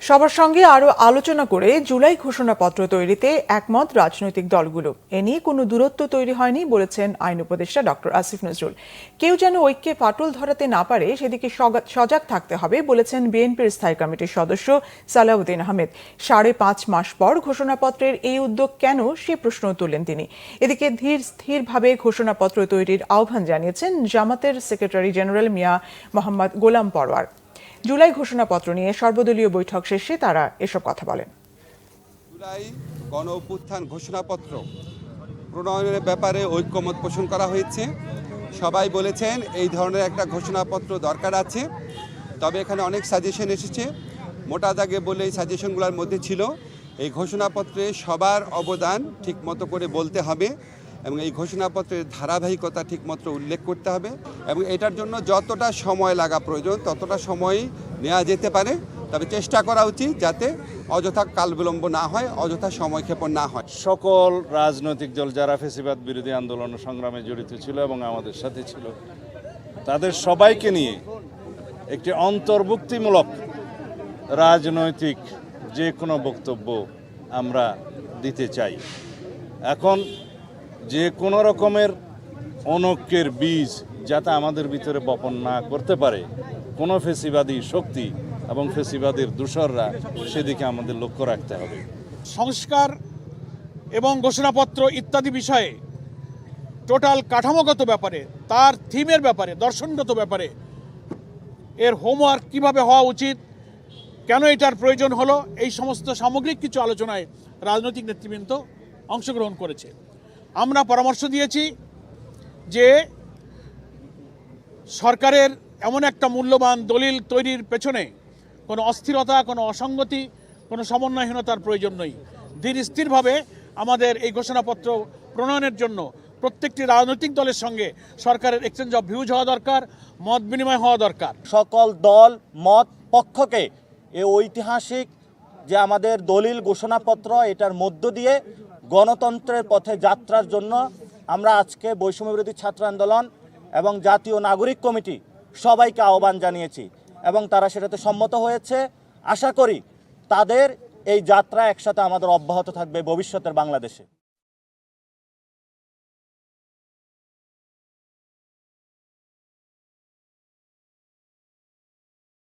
সবার সঙ্গে আরো আলোচনা করে জুলাই ঘোষণাপত্র তৈরিতে একমত রাজনৈতিক দলগুলো। এ নিয়ে কোনো দূরত্ব তৈরি হয়নি বলেছেন আইন উপদেষ্টা ডক্টর আসিফ নজরুল। কেউ যেন ঐক্যে ফাটল ধরাতে না পারে সেদিকে সজাগ থাকতে হবে বলেছেন বিএনপির স্থায়ী কমিটির সদস্য সালাউদ্দিন আহমেদ। 5.5 মাস পর ঘোষণাপত্রের এই উদ্যোগ কেন সে প্রশ্ন তুললেন তিনি। এদিকে ধীর স্থিরভাবে ঘোষণাপত্র তৈরির আহ্বান জানিয়েছেন জামাতের সেক্রেটারি জেনারেল মিয়া মোহাম্মদ গোলাম পরওয়ার। জুলাই ঘোষণাপত্র নিয়ে সর্বদলীয় বৈঠক শেষে তারা এসব কথা বলেন। জুলাই গণ অভ্যুত্থান ঘোষণাপত্র প্রণয়নের ব্যাপারে ঐক্যমত পোষণ করা হয়েছে। সবাই বলেছেন এই ধরনের একটা ঘোষণাপত্র দরকার আছে। তবে এখানে অনেক সাজেশন এসেছে। মোটা দাগে বলে এই সাজেশনগুলোর মধ্যে ছিল এই ঘোষণাপত্রে সবার অবদান ঠিকমতো করে বলতে হবে এবং এই ঘোষণাপত্রের ধারাবাহিকতা ঠিকমতো উল্লেখ করতে হবে এবং এটার জন্য যতটা সময় লাগা প্রয়োজন ততটা সময় নেওয়া যেতে পারে। তবে চেষ্টা করা উচিত যাতে অযথা কালবিলম্ব না হয়, অযথা সময়ক্ষেপণ না হয়। সকল রাজনৈতিক দল যারা ফ্যাসিবাদ বিরোধী আন্দোলন সংগ্রামে জড়িত ছিল এবং আমাদের সাথে ছিল তাদের সবাইকে নিয়ে একটি অন্তর্ভুক্তিমূলক রাজনৈতিক যে কোনো বক্তব্য আমরা দিতে চাই। এখন যে কোনো রকমের অনৈক্যের বীজ যাতে আমাদের ভিতরে বপন না করতে পারে কোনো ফ্যাসিবাদী শক্তি এবং ফ্যাসিবাদের দূষররা, সেদিকে আমাদের লক্ষ্য রাখতে হবে। সংস্কার এবং ঘোষণাপত্র ইত্যাদি বিষয়ে টোটাল কাঠামোগত ব্যাপারে, তার থিমের ব্যাপারে, দর্শনগত ব্যাপারে এর হোমওয়ার্ক কিভাবে হওয়া উচিত, কেন এটার প্রয়োজন হলো, এই সমস্ত সামগ্রিক কিছু আলোচনায় রাজনৈতিক নেতৃবৃন্দ অংশগ্রহণ করেছে। আমরা পরামর্শ দিয়েছি যে সরকারের এমন একটা মূল্যবান দলিল তৈরির পেছনে কোনো অস্থিরতা, কোনো অসঙ্গতি, কোনো সমন্বয়হীনতার প্রয়োজন নেই। ধীর স্থিরভাবে আমাদের এই ঘোষণাপত্র প্রণয়নের জন্য প্রত্যেকটি রাজনৈতিক দলের সঙ্গে সরকারের এক্সচেঞ্জ অফ ভিউজ হওয়া দরকার, মত বিনিময় হওয়া দরকার। সকল দল মত পক্ষকে এই ঐতিহাসিক যে আমাদের দলিল ঘোষণাপত্র, এটার মধ্য দিয়ে গণতন্ত্রের পথে যাত্রার জন্য আমরা আজকে বৈষম্য বিরোধী ছাত্র আন্দোলন এবং জাতীয় নাগরিক কমিটি সবাইকে আহ্বান জানিয়েছি এবং তারা সেটাতে সম্মত হয়েছে। আশা করি তাদের এই যাত্রা একসাথে আমাদের অব্যাহত থাকবে ভবিষ্যতের বাংলাদেশে।